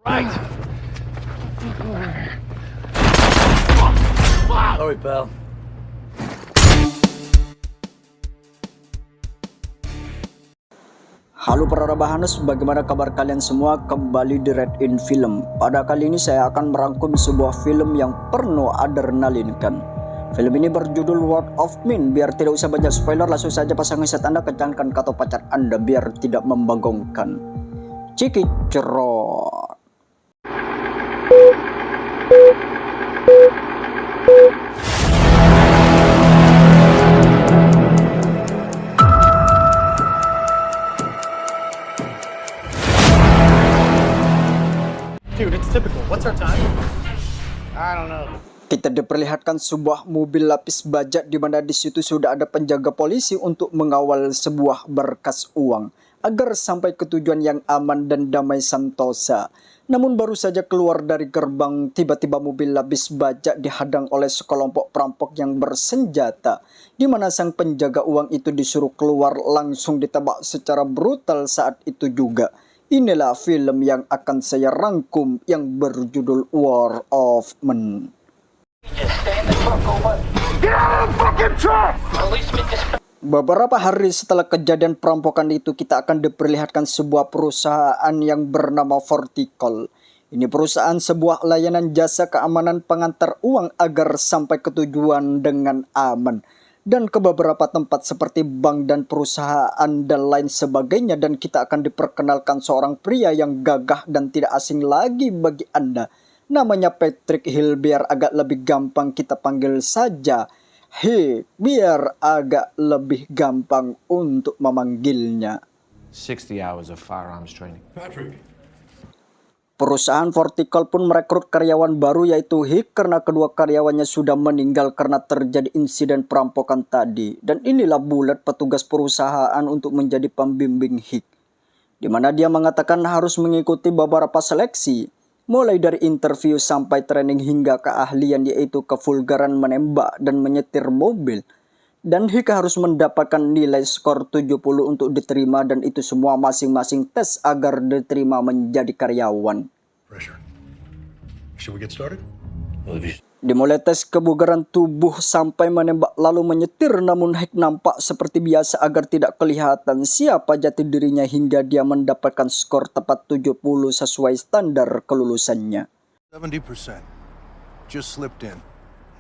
Right. Sorry, pal. Halo para Rabahanus, bagaimana kabar kalian semua? Kembali di Red In Film. Pada kali ini saya akan merangkum sebuah film yang penuh adrenalin kan. Film ini berjudul Word of Min. Biar tidak usah banyak spoiler, langsung saja pasang headset Anda, kencangkan kata pacar Anda biar tidak membagongkan. Ciki cerot. Dude, it's typical. What's our time? I don't know. Kita diperlihatkan sebuah mobil lapis baja di mana di situ sudah ada penjaga polisi untuk mengawal sebuah berkas uang agar sampai ke tujuan yang aman dan damai sentosa. Namun baru saja keluar dari gerbang, tiba-tiba mobil lapis baja dihadang oleh sekelompok perampok yang bersenjata, di mana sang penjaga uang itu disuruh keluar, langsung ditembak secara brutal saat itu juga. Inilah film yang akan saya rangkum yang berjudul War of Men. Beberapa hari setelah kejadian perampokan itu, kita akan diperlihatkan sebuah perusahaan yang bernama Vertical. Ini perusahaan sebuah layanan jasa keamanan pengantar uang agar sampai ke tujuan dengan aman. Dan ke beberapa tempat seperti bank dan perusahaan dan lain sebagainya. Dan kita akan diperkenalkan seorang pria yang gagah dan tidak asing lagi bagi Anda. Namanya Patrick Hill, biar agak lebih gampang kita panggil saja Hick, biar agak lebih gampang untuk memanggilnya. 60 hours of firearms training. Patrick. Perusahaan Vertical pun merekrut karyawan baru yaitu Hick karena kedua karyawannya sudah meninggal karena terjadi insiden perampokan tadi. Dan inilah Bullet, petugas perusahaan untuk menjadi pembimbing Hick, di mana dia mengatakan harus mengikuti beberapa seleksi, mulai dari interview sampai training hingga keahlian yaitu kevulgaran menembak dan menyetir mobil. Dan Hick harus mendapatkan nilai skor 70 untuk diterima, dan itu semua masing-masing tes agar diterima menjadi karyawan. Pressure. Should we get started? Dimulai tes kebugaran tubuh sampai menembak lalu menyetir, namun Hick nampak seperti biasa agar tidak kelihatan siapa jati dirinya hingga dia mendapatkan skor tepat 70 sesuai standar kelulusannya. 70%. Just slipped in.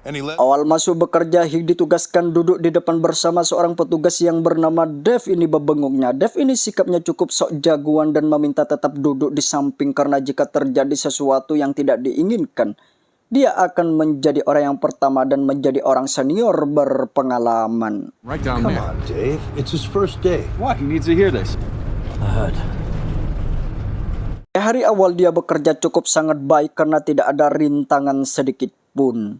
Any Awal masuk bekerja, Hick ditugaskan duduk di depan bersama seorang petugas yang bernama Dave. Ini bebenguknya. Dave ini sikapnya cukup sok jagoan dan meminta tetap duduk di samping karena jika terjadi sesuatu yang tidak diinginkan, dia akan menjadi orang yang pertama dan menjadi orang senior berpengalaman. Right down Come there. on, Dave. It's his first day. What? He needs to hear this. Di hari awal dia bekerja cukup sangat baik karena tidak ada rintangan sedikit pun.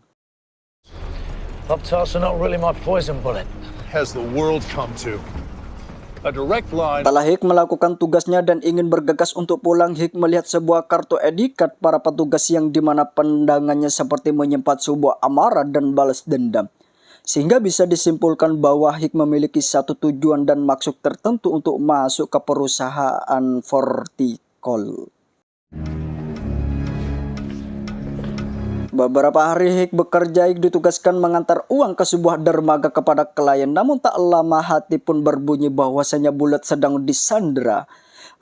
Pop-tarts are not really my poison bullet. Has the world come to? A direct line. Setelah Hick melakukan tugasnya dan ingin bergegas untuk pulang, Hick melihat sebuah kartu ID card para petugas yang dimana pandangannya seperti menyimpan sebuah amarah dan balas dendam. Sehingga bisa disimpulkan bahwa Hick memiliki satu tujuan dan maksud tertentu untuk masuk ke perusahaan Vertical. Beberapa hari Hick bekerja, Hick ditugaskan mengantar uang ke sebuah dermaga kepada klien. Namun tak lama hati pun berbunyi bahwasanya Bullet sedang disandera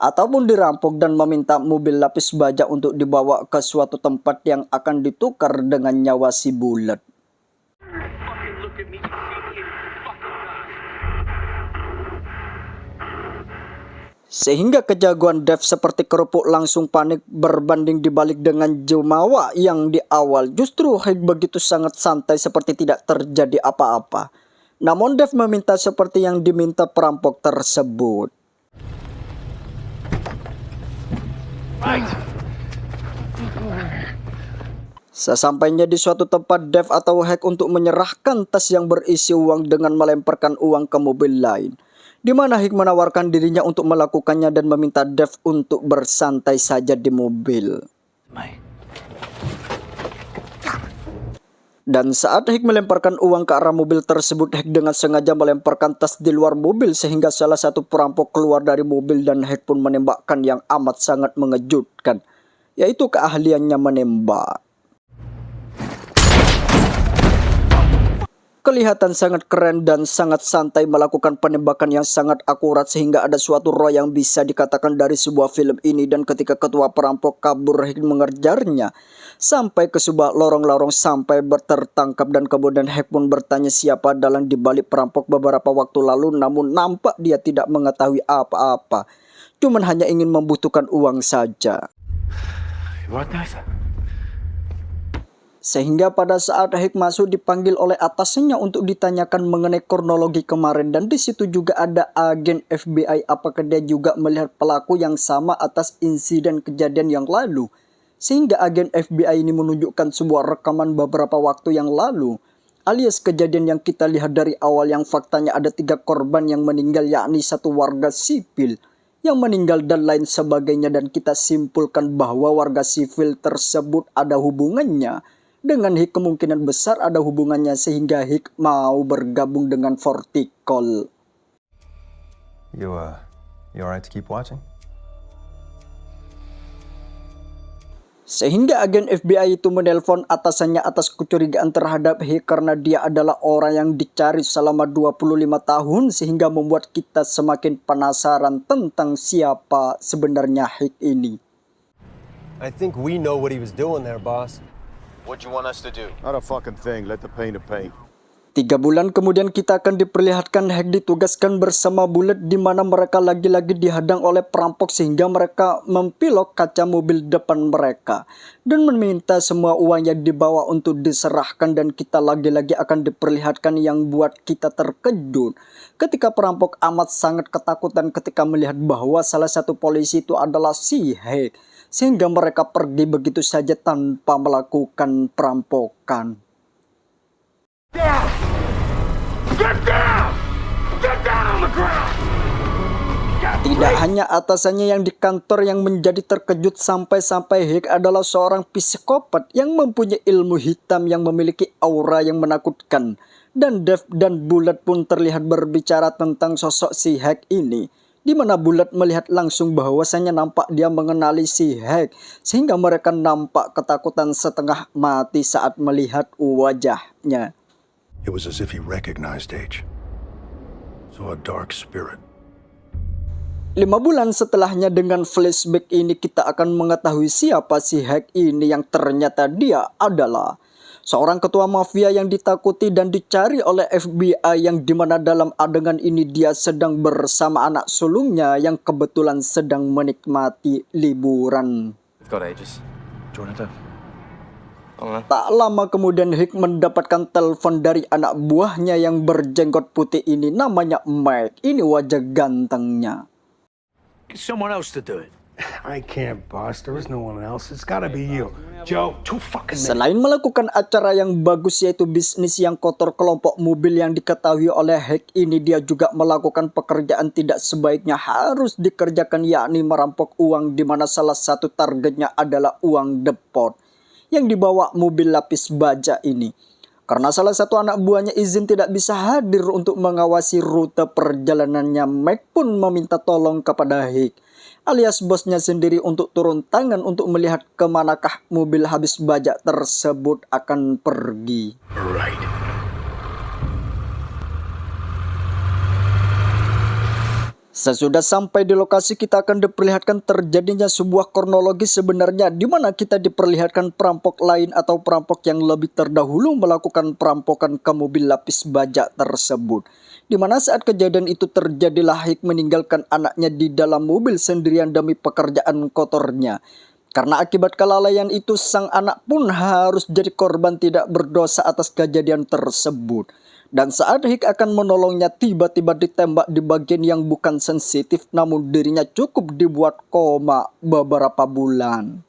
ataupun dirampok dan meminta mobil lapis baja untuk dibawa ke suatu tempat yang akan ditukar dengan nyawa si Bullet. Sehingga kejagoan Dave seperti kerupuk langsung panik berbanding dibalik dengan Jumawa yang di awal justru Hick begitu sangat santai seperti tidak terjadi apa-apa. Namun Dave meminta seperti yang diminta perampok tersebut. Right. Sesampainya di suatu tempat, Dave atau Hick untuk menyerahkan tas yang berisi uang dengan melemparkan uang ke mobil lain, di mana Hick menawarkan dirinya untuk melakukannya dan meminta Dave untuk bersantai saja di mobil. Dan saat Hick melemparkan uang ke arah mobil tersebut, Hick dengan sengaja melemparkan tas di luar mobil sehingga salah satu perampok keluar dari mobil dan Hick pun menembakkan yang amat sangat mengejutkan. yaitu keahliannya menembak. Kelihatan sangat keren dan sangat santai melakukan penembakan yang sangat akurat sehingga ada suatu roh yang bisa dikatakan dari sebuah film ini, dan ketika ketua perampok kabur Hick mengejarnya sampai ke sebuah lorong-lorong sampai tertangkap, dan kemudian Hick pun bertanya siapa dalang dibalik perampok beberapa waktu lalu, namun nampak dia tidak mengetahui apa-apa, cuman hanya ingin membutuhkan uang saja. Sehingga pada saat Hick masuk dipanggil oleh atasannya untuk ditanyakan mengenai kronologi kemarin, dan di situ juga ada agen FBI. Apakah dia juga melihat pelaku yang sama atas insiden kejadian yang lalu? Sehingga agen FBI ini menunjukkan sebuah rekaman beberapa waktu yang lalu, alias kejadian yang kita lihat dari awal, yang faktanya ada 3 korban yang meninggal, yakni 1 warga sipil yang meninggal dan lain sebagainya, dan kita simpulkan bahwa warga sipil tersebut ada hubungannya dengan Hick, kemungkinan besar ada hubungannya sehingga Hick mau bergabung dengan Vertical. You alright to keep watching? Sehingga agen FBI itu menelpon atasannya atas kecurigaan terhadap Hick karena dia adalah orang yang dicari selama 25 tahun, sehingga membuat kita semakin penasaran tentang siapa sebenarnya Hick ini. I think we know what he was doing there, boss. What'd you want us to do? Not a fucking thing. Let the painter paint. 3 bulan kemudian kita akan diperlihatkan Hick ditugaskan bersama Bullet, di mana mereka lagi-lagi dihadang oleh perampok sehingga mereka mempilok kaca mobil depan mereka dan meminta semua uang yang dibawa untuk diserahkan, dan kita lagi-lagi akan diperlihatkan yang buat kita terkejut ketika perampok amat sangat ketakutan ketika melihat bahwa salah satu polisi itu adalah si Hick, sehingga mereka pergi begitu saja tanpa melakukan perampokan. Tidak hanya atasannya yang di kantor yang menjadi terkejut, sampai-sampai Hick adalah seorang psikopat yang mempunyai ilmu hitam yang memiliki aura yang menakutkan. Dan Dave dan Bullet pun terlihat berbicara tentang sosok si Hick ini, di mana Bullet melihat langsung bahwasanya nampak dia mengenali si Hick, sehingga mereka nampak ketakutan setengah mati saat melihat wajahnya. It was as if he recognized H. So a dark spirit. 5 bulan setelahnya dengan flashback ini kita akan mengetahui siapa si Hick ini, yang ternyata dia adalah seorang ketua mafia yang ditakuti dan dicari oleh FBI, yang dimana dalam adegan ini dia sedang bersama anak sulungnya yang kebetulan sedang menikmati liburan. Got ages. Jonathan. Tak lama kemudian Hick mendapatkan telepon dari anak buahnya yang berjenggot putih ini, namanya Mike. Ini wajah gantengnya. Get someone else to do it. I can't, boss. There is no one else. It's gotta be you. Joe, too fucking many. Selain melakukan acara yang bagus yaitu bisnis yang kotor kelompok mobil yang diketahui oleh Hick ini, dia juga melakukan pekerjaan tidak sebaiknya harus dikerjakan, yakni merampok uang, di mana salah satu targetnya adalah uang depot yang dibawa mobil lapis baja ini. Karena salah satu anak buahnya izin tidak bisa hadir untuk mengawasi rute perjalanannya, Mike pun meminta tolong kepada Hick alias bosnya sendiri untuk turun tangan untuk melihat kemanakah mobil habis baja tersebut akan pergi. Right. Sesudah sampai di lokasi kita akan diperlihatkan terjadinya sebuah kronologi sebenarnya, di mana kita diperlihatkan perampok lain atau perampok yang lebih terdahulu melakukan perampokan ke mobil lapis baja tersebut. Di mana saat kejadian itu terjadilah Hick meninggalkan anaknya di dalam mobil sendirian demi pekerjaan kotornya. Karena akibat kelalaian itu sang anak pun harus jadi korban tidak berdosa atas kejadian tersebut. Dan saat Hick akan menolongnya, tiba-tiba ditembak di bagian yang bukan sensitif, namun dirinya cukup dibuat koma beberapa bulan.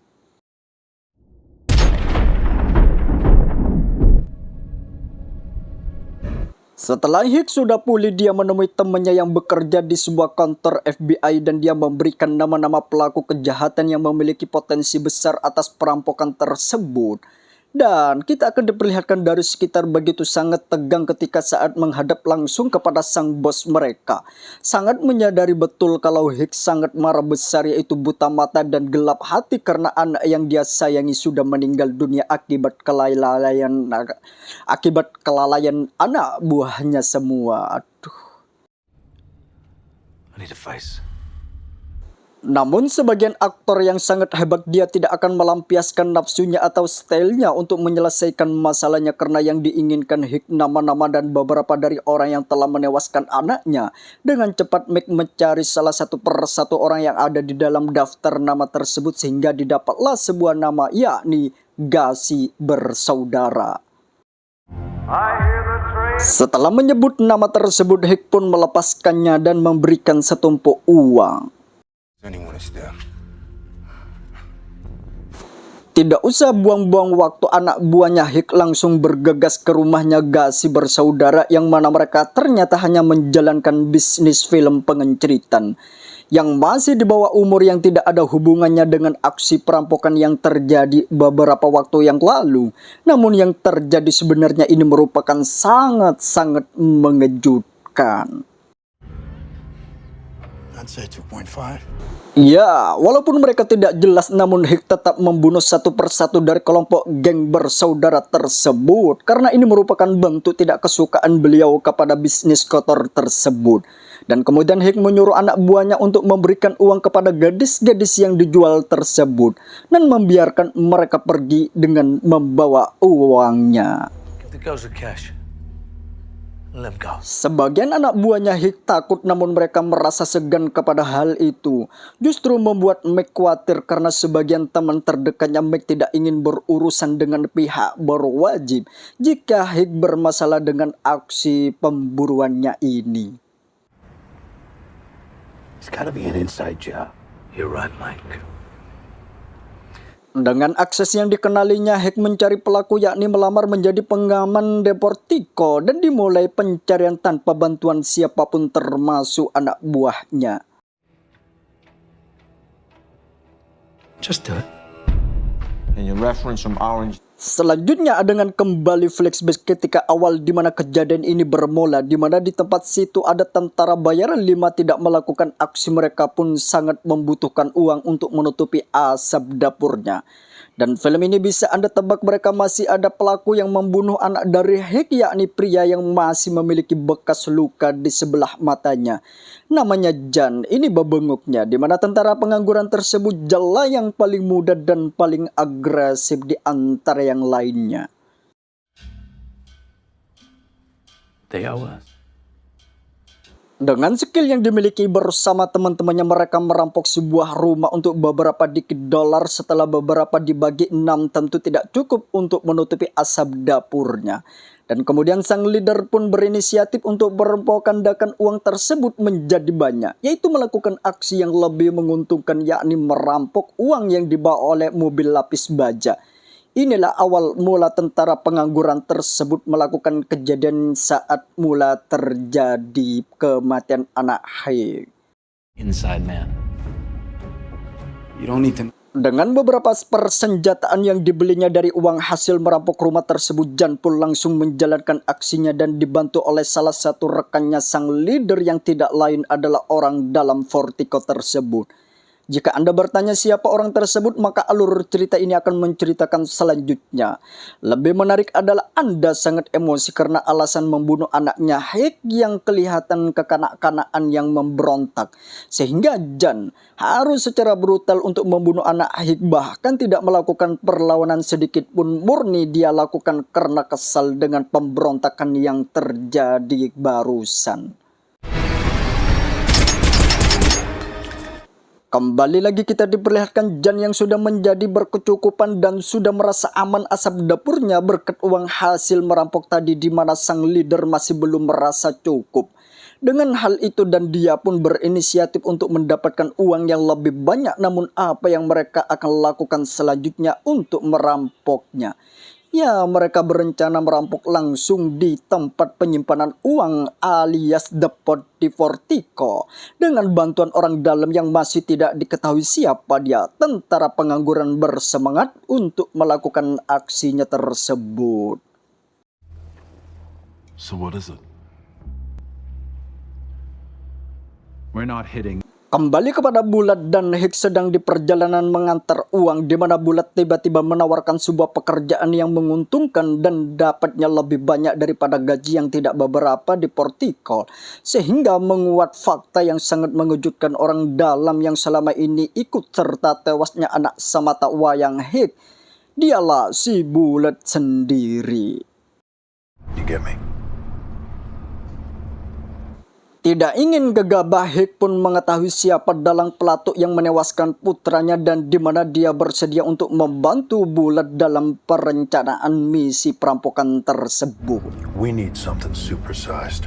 Setelah Hick sudah pulih, dia menemui temannya yang bekerja di sebuah kantor FBI dan dia memberikan nama-nama pelaku kejahatan yang memiliki potensi besar atas perampokan tersebut. Dan kita akan diperlihatkan dari sekitar begitu sangat tegang ketika saat menghadap langsung kepada sang bos mereka. Sangat menyadari betul kalau Hicks sangat marah besar, yaitu buta mata dan gelap hati karena anak yang dia sayangi sudah meninggal dunia akibat kelalaian anak buahnya semua. Aduh. I need a face. Namun sebagian aktor yang sangat hebat, dia tidak akan melampiaskan nafsunya atau stylenya untuk menyelesaikan masalahnya karena yang diinginkan Hicks nama-nama dan beberapa dari orang yang telah menewaskan anaknya. Dengan cepat Mick mencari salah satu persatu orang yang ada di dalam daftar nama tersebut sehingga didapatlah sebuah nama, yakni Gacy bersaudara. Setelah menyebut nama tersebut, Hicks pun melepaskannya dan memberikan setumpuk uang. Tidak usah buang-buang waktu, anak buahnya Hicks langsung bergegas ke rumahnya Gacy bersaudara yang mana mereka ternyata hanya menjalankan bisnis film pengenceritan yang masih di bawah umur yang tidak ada hubungannya dengan aksi perampokan yang terjadi beberapa waktu yang lalu. Namun yang terjadi sebenarnya ini merupakan sangat-sangat mengejutkan. I'd say 2.5. Ya, walaupun mereka tidak jelas, namun Hicks tetap membunuh satu persatu dari kelompok geng bersaudara tersebut karena ini merupakan bentuk tidak kesukaan beliau kepada bisnis kotor tersebut. Dan kemudian Hicks menyuruh anak buahnya untuk memberikan uang kepada gadis-gadis yang dijual tersebut dan membiarkan mereka pergi dengan membawa uangnya. Give the girls the cash. Let them go. Sebagian anak buahnya Hicks takut, namun mereka merasa segan kepada hal itu. Justru membuat Mick khawatir karena sebagian teman terdekatnya Mick tidak ingin berurusan dengan pihak berwajib jika Hicks bermasalah dengan aksi pemburuannya ini. It's gotta be an inside job. You're right, Mike. Dengan akses yang dikenalinya, Hicks mencari pelaku yakni melamar menjadi pengaman Deportico dan dimulai pencarian tanpa bantuan siapapun termasuk anak buahnya. Just do it. And you reference some orange. Selanjutnya dengan kembali flashback ketika awal di mana kejadian ini bermula, di mana di tempat situ ada tentara bayaran 5 tidak melakukan aksi, mereka pun sangat membutuhkan uang untuk menutupi asap dapurnya. Dan film ini bisa Anda tebak mereka masih ada pelaku yang membunuh anak dari Hicks, yakni pria yang masih memiliki bekas luka di sebelah matanya. Namanya Jan, ini babenguknya, di mana tentara pengangguran tersebut jala yang paling muda dan paling agresif di antara yang lainnya. They owe us. Dengan skill yang dimiliki bersama teman-temannya, mereka merampok sebuah rumah untuk beberapa dikit dolar. Setelah beberapa dibagi 6 tentu tidak cukup untuk menutupi asap dapurnya. Dan kemudian sang leader pun berinisiatif untuk mempokandakan uang tersebut menjadi banyak, yaitu melakukan aksi yang lebih menguntungkan, yakni merampok uang yang dibawa oleh mobil lapis baja. Inilah awal mula tentara pengangguran tersebut melakukan kejadian saat mula terjadi kematian anak Hicks. Inside man. You don't need to. Dengan beberapa persenjataan yang dibelinya dari uang hasil merampok rumah tersebut, Jan pun langsung menjalankan aksinya dan dibantu oleh salah satu rekannya sang leader yang tidak lain adalah orang dalam Vertigo tersebut. Jika Anda bertanya siapa orang tersebut, maka alur cerita ini akan menceritakan selanjutnya. Lebih menarik adalah Anda sangat emosi karena alasan membunuh anaknya Hicks yang kelihatan kekanak-kanakan yang memberontak. Sehingga Jan harus secara brutal untuk membunuh anak Hicks, bahkan tidak melakukan perlawanan sedikit pun, murni dia lakukan karena kesal dengan pemberontakan yang terjadi barusan. Kembali lagi kita diperlihatkan Jan yang sudah menjadi berkecukupan dan sudah merasa aman asap dapurnya berkat uang hasil merampok tadi, di mana sang leader masih belum merasa cukup. Dengan hal itu dan dia pun berinisiatif untuk mendapatkan uang yang lebih banyak, namun apa yang mereka akan lakukan selanjutnya untuk merampoknya? Ya, mereka berencana merampok langsung di tempat penyimpanan uang alias depot di Portico dengan bantuan orang dalam yang masih tidak diketahui siapa dia. Tentara pengangguran bersemangat untuk melakukan aksinya tersebut. So what is it? We're not hitting. Kembali kepada Bulat dan Hicks sedang di perjalanan mengantar uang, di mana Bulat tiba-tiba menawarkan sebuah pekerjaan yang menguntungkan dan dapatnya lebih banyak daripada gaji yang tidak beberapa di Portico, sehingga menguat fakta yang sangat mengejutkan orang dalam yang selama ini ikut serta tewasnya anak semata wayang Hicks. Dialah si Bulat sendiri. You get me? Tidak ingin gegabah, Hicks pun mengetahui siapa dalang pelatuk yang menewaskan putranya dan di mana dia bersedia untuk membantu Bulat dalam perencanaan misi perampokan tersebut. We need something supersized.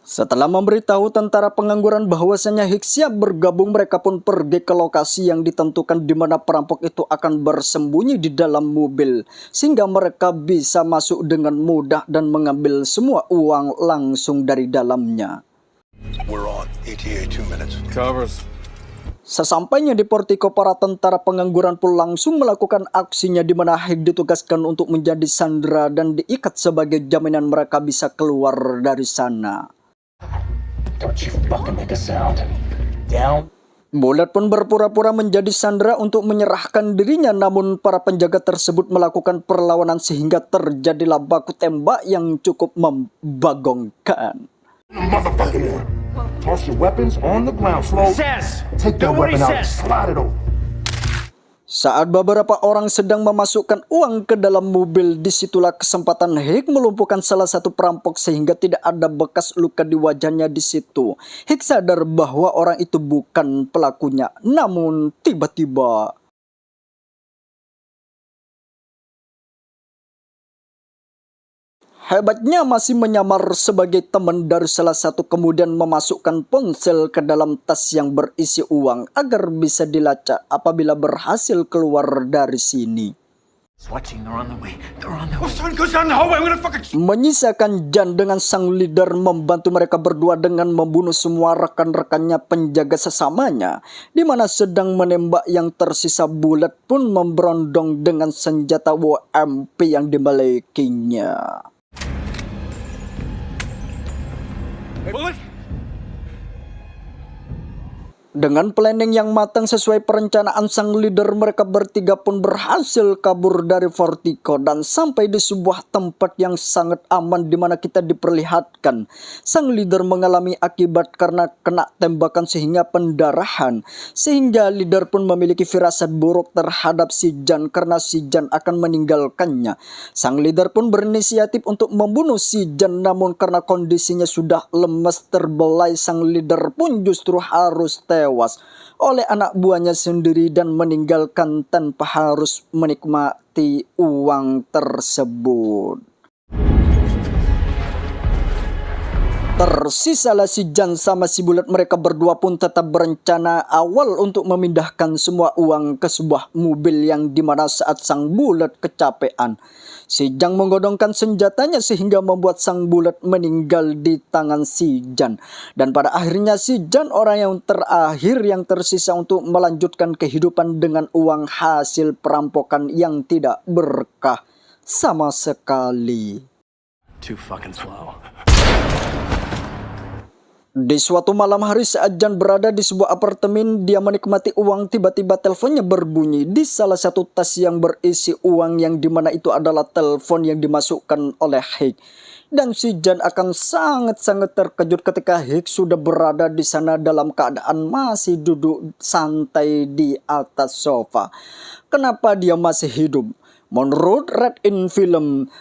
Setelah memberitahu tentara pengangguran bahwasanya Hicks siap bergabung, mereka pun pergi ke lokasi yang ditentukan di mana perampok itu akan bersembunyi di dalam mobil, sehingga mereka bisa masuk dengan mudah dan mengambil semua uang langsung dari dalamnya. We're on. ETA 2 minutes. Covers. Sesampainya di Portico, para tentara pengangguran pun langsung melakukan aksinya di mana Hicks ditugaskan untuk menjadi sandera dan diikat sebagai jaminan mereka bisa keluar dari sana. Don't you fucking make a sound. Down. Bulat pun berpura-pura menjadi sandera untuk menyerahkan dirinya, namun para penjaga tersebut melakukan perlawanan sehingga terjadilah baku tembak yang cukup membagongkan. Motherfucking toss your weapons on the ground, slow. Says. Take that weapon out and slide it over. Saat beberapa orang sedang memasukkan uang ke dalam mobil, disitulah kesempatan Hicks melumpuhkan salah satu perampok sehingga tidak ada bekas luka di wajahnya di situ. Hicks sadar bahwa orang itu bukan pelakunya, namun tiba-tiba hebatnya masih menyamar sebagai teman dari salah satu, kemudian memasukkan ponsel ke dalam tas yang berisi uang agar bisa dilacak apabila berhasil keluar dari sini. Watching, they're on the way. They're on the way. Son goes down the hallway. I'm gonna fucking. Menyisakan Jan dengan sang leader membantu mereka berdua dengan membunuh semua rekan-rekannya penjaga sesamanya, di mana sedang menembak yang tersisa. Bulat pun memberondong dengan senjata WMP yang dimilikinya. Bullet. Dengan planning yang matang sesuai perencanaan sang leader, mereka bertiga pun berhasil kabur dari Portico dan sampai di sebuah tempat yang sangat aman di mana kita diperlihatkan sang leader mengalami akibat karena kena tembakan sehingga pendarahan, sehingga leader pun memiliki firasat buruk terhadap si Jan karena si Jan akan meninggalkannya. Sang leader pun berinisiatif untuk membunuh si Jan, namun karena kondisinya sudah lemas terbelai, sang leader pun justru harus tewas oleh anak buahnya sendiri dan meninggalkan tanpa harus menikmati uang tersebut. Tersisalah si Jan sama si Bulat. Mereka berdua pun tetap berencana awal untuk memindahkan semua uang ke sebuah mobil yang dimana saat sang Bulat kecapean, si Jan menggodongkan senjatanya sehingga membuat sang Bulat meninggal di tangan si Jan. Dan pada akhirnya si Jan orang yang terakhir yang tersisa untuk melanjutkan kehidupan dengan uang hasil perampokan yang tidak berkah sama sekali. Too fucking slow. Di suatu malam hari saat Jan berada di sebuah apartemen, dia menikmati uang, tiba-tiba teleponnya berbunyi di salah satu tas yang berisi uang yang dimana itu adalah telepon yang dimasukkan oleh Hicks. Dan si Jan akan sangat-sangat terkejut ketika Hicks sudah berada di sana dalam keadaan masih duduk santai di atas sofa. Kenapa dia masih hidup? Menurut Red In Film,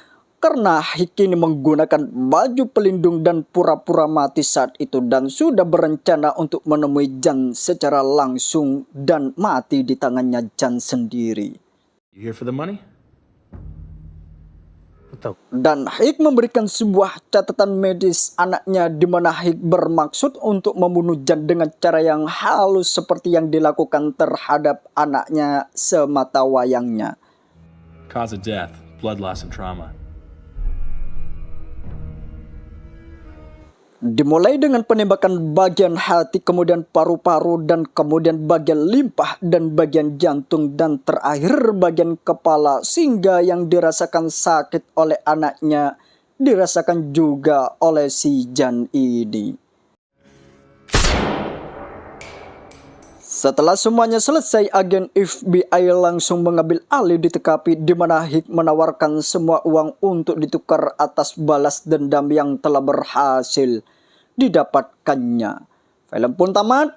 karena Hicks ini menggunakan baju pelindung dan pura-pura mati saat itu dan sudah berencana untuk menemui Jan secara langsung dan mati di tangannya Jan sendiri. You here for the money? Dan Hicks memberikan sebuah catatan medis anaknya di mana Hicks bermaksud untuk membunuh Jan dengan cara yang halus seperti yang dilakukan terhadap anaknya semata wayangnya. Cause of death. blood loss and trauma. Dimulai dengan penembakan bagian hati, kemudian paru-paru, dan kemudian bagian limpah dan bagian jantung, dan terakhir bagian kepala, sehingga yang dirasakan sakit oleh anaknya dirasakan juga oleh si Jan ini. Setelah semuanya selesai, agen FBI langsung mengambil alih di TKP, di mana Hick menawarkan semua uang untuk ditukar atas balas dendam yang telah berhasil didapatkannya. Film pun tamat,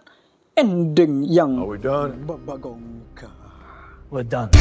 ending yang Are we done? membagongkan. We're done.